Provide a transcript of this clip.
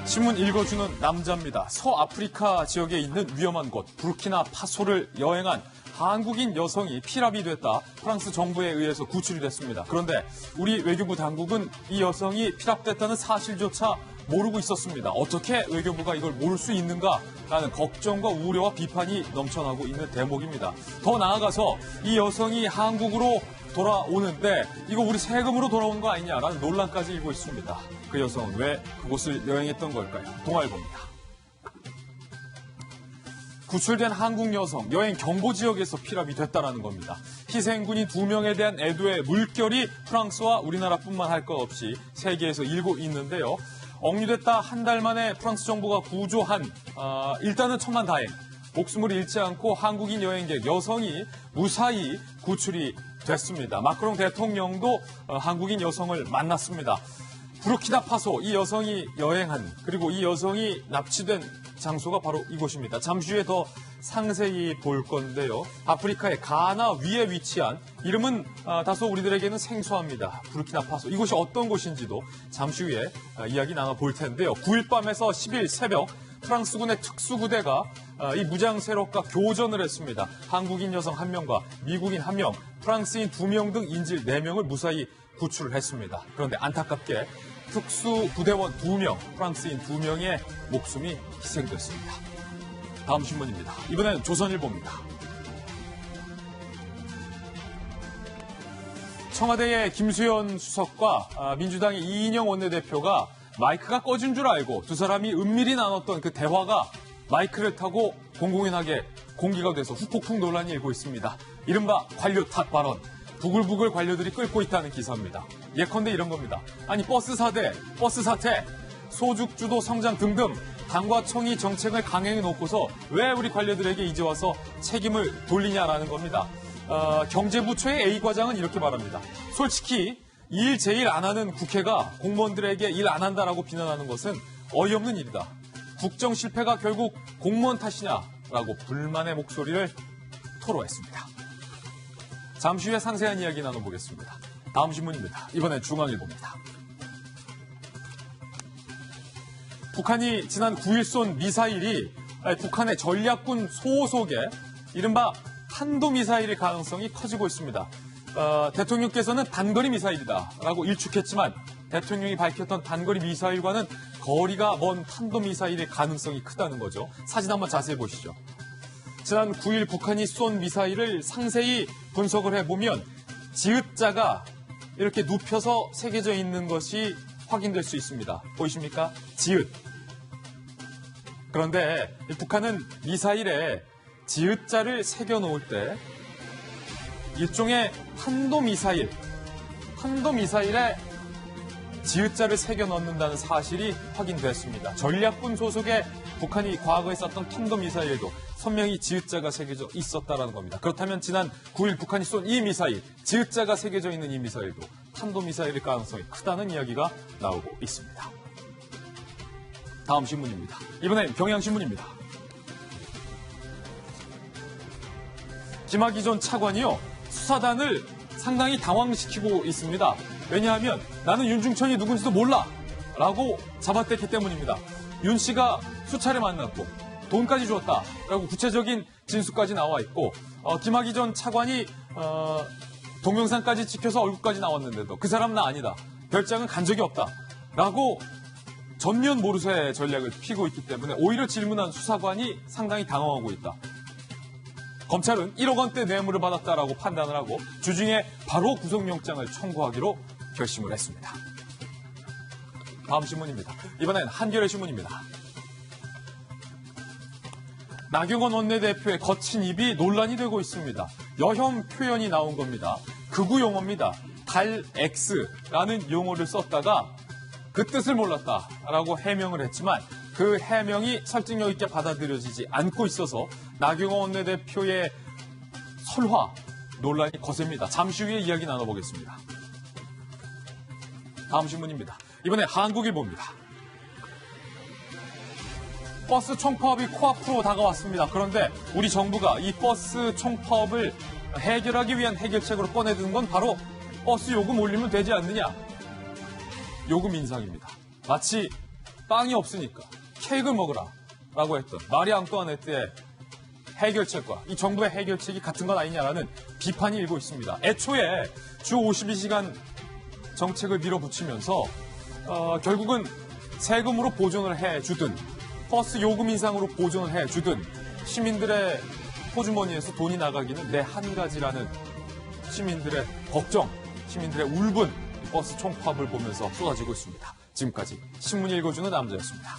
신문 읽어주는 남자입니다. 서아프리카 지역에 있는 위험한 곳 부르키나파소를 여행한 한국인 여성이 피랍이 됐다. 프랑스 정부에 의해서 구출이 됐습니다. 그런데 우리 외교부 당국은 이 여성이 피랍됐다는 사실조차 모르고 있었습니다. 어떻게 외교부가 이걸 모를 수 있는가라는 걱정과 우려와 비판이 넘쳐나고 있는 대목입니다. 더 나아가서 이 여성이 한국으로 돌아오는데 이거 우리 세금으로 돌아오는 거 아니냐라는 논란까지 일고 있습니다. 그 여성은 왜 그곳을 여행했던 걸까요? 동아일보입니다. 구출된 한국 여성, 여행 경보 지역에서 피랍이 됐다는 겁니다. 희생군인 2명에 대한 애도의 물결이 프랑스와 우리나라뿐만 할 것 없이 세계에서 일고 있는데요. 억류됐다 한 달 만에 프랑스 정부가 구조한 일단은 천만다행. 목숨을 잃지 않고 한국인 여행객 여성이 무사히 구출이 됐습니다. 마크롱 대통령도 한국인 여성을 만났습니다. 부르키나파소 이 여성이 여행한 그리고 이 여성이 납치된 장소가 바로 이곳입니다. 잠시 후에 더 상세히 볼 건데요. 아프리카의 가나 위에 위치한 이름은 다소 우리들에게는 생소합니다. 부르키나파소 이곳이 어떤 곳인지도 잠시 후에 이야기 나눠볼 텐데요. 9일 밤에서 10일 새벽 프랑스군의 특수부대가 이 무장 세력과 교전을 했습니다. 한국인 여성 1명과 미국인 1명, 프랑스인 2명 등 인질 4명을 무사히 구출을 했습니다. 그런데 안타깝게 특수부대원 2명, 프랑스인 2명의 목숨이 희생됐습니다. 다음 신문입니다. 이번엔 조선일보입니다. 청와대의 김수현 수석과 민주당의 이인영 원내대표가 마이크가 꺼진 줄 알고 두 사람이 은밀히 나눴던 그 대화가 마이크를 타고 공공연하게 공개가 돼서 후폭풍 논란이 일고 있습니다. 이른바 관료 탓 발언. 부글부글 관료들이 끓고 있다는 기사입니다. 예컨대 이런 겁니다. 아니 버스 사태, 소죽주도 성장 등등 당과 청이 정책을 강행해 놓고서 왜 우리 관료들에게 이제 와서 책임을 돌리냐라는 겁니다. 경제부처의 A과장은 이렇게 말합니다. 솔직히 일 제일 안 하는 국회가 공무원들에게 일 안 한다라고 비난하는 것은 어이없는 일이다. 국정 실패가 결국 공무원 탓이냐라고 불만의 목소리를 토로했습니다. 잠시 후에 상세한 이야기 나눠보겠습니다. 다음 신문입니다. 이번엔 중앙일보입니다. 북한이 지난 9일 쏜 미사일이 북한의 전략군 소속의 이른바 탄도미사일일 가능성이 커지고 있습니다. 대통령께서는 단거리 미사일이다라고 일축했지만 대통령이 밝혔던 단거리 미사일과는 거리가 먼 탄도미사일일 가능성이 크다는 거죠. 사진 한번 자세히 보시죠. 지난 9일 북한이 쏜 미사일을 상세히 분석을 해보면 지읒자가 이렇게 눕혀서 새겨져 있는 것이 확인될 수 있습니다. 보이십니까? 지읒. 그런데 북한은 미사일에 지읒자를 새겨놓을 때 일종의 탄도미사일에 지읒자를 새겨 넣는다는 사실이 확인됐습니다. 전략군 소속의 북한이 과거에 쐈던 탄도미사일에도 선명히 지읒자가 새겨져 있었다는 겁니다. 그렇다면 지난 9일 북한이 쏜 이 미사일, 지읒자가 새겨져 있는 이 미사일도 탄도미사일일 가능성이 크다는 이야기가 나오고 있습니다. 다음 신문입니다. 이번엔 경향신문입니다. 김학의 전 차관이요. 수사단을 상당히 당황시키고 있습니다. 왜냐하면 나는 윤중천이 누군지도 몰라 라고 잡아댔기 때문입니다. 윤 씨가 수차례 만났고 돈까지 줬다라고 구체적인 진술까지 나와 있고 김학의 전 차관이 동영상까지 찍혀서 얼굴까지 나왔는데도 그 사람은 나 아니다. 별장은 간 적이 없다라고 전면 모르쇠 전략을 피고 있기 때문에 오히려 질문한 수사관이 상당히 당황하고 있다. 검찰은 1억 원대 뇌물을 받았다라고 판단을 하고 주중에 바로 구속영장을 청구하기로 결심을 했습니다. 다음 신문입니다. 이번엔 한겨레 신문입니다. 나경원 원내대표의 거친 입이 논란이 되고 있습니다. 여혐 표현이 나온 겁니다. 극우 용어입니다. 달X라는 용어를 썼다가 그 뜻을 몰랐다라고 해명을 했지만 그 해명이 설득력 있게 받아들여지지 않고 있어서 나경원 원내대표의 설화 논란이 거셉니다. 잠시 후에 이야기 나눠보겠습니다. 다음 신문입니다. 이번에 한국일보입니다. 버스 총파업이 코앞으로 다가왔습니다. 그런데 우리 정부가 이 버스 총파업을 해결하기 위한 해결책으로 꺼내든 건 바로 버스 요금 올리면 되지 않느냐. 요금 인상입니다. 마치 빵이 없으니까 케이크를 먹으라라고 했던 마리 앙뚜아네트의 해결책과 이 정부의 해결책이 같은 건 아니냐라는 비판이 일고 있습니다. 애초에 주 52시간 정책을 밀어붙이면서 결국은 세금으로 보존을 해주든 버스 요금 인상으로 보존을 해주든 시민들의 호주머니에서 돈이 나가기는 내 한 가지라는 시민들의 걱정, 시민들의 울분 버스 총파업을 보면서 쏟아지고 있습니다. 지금까지 신문 읽어주는 남자였습니다.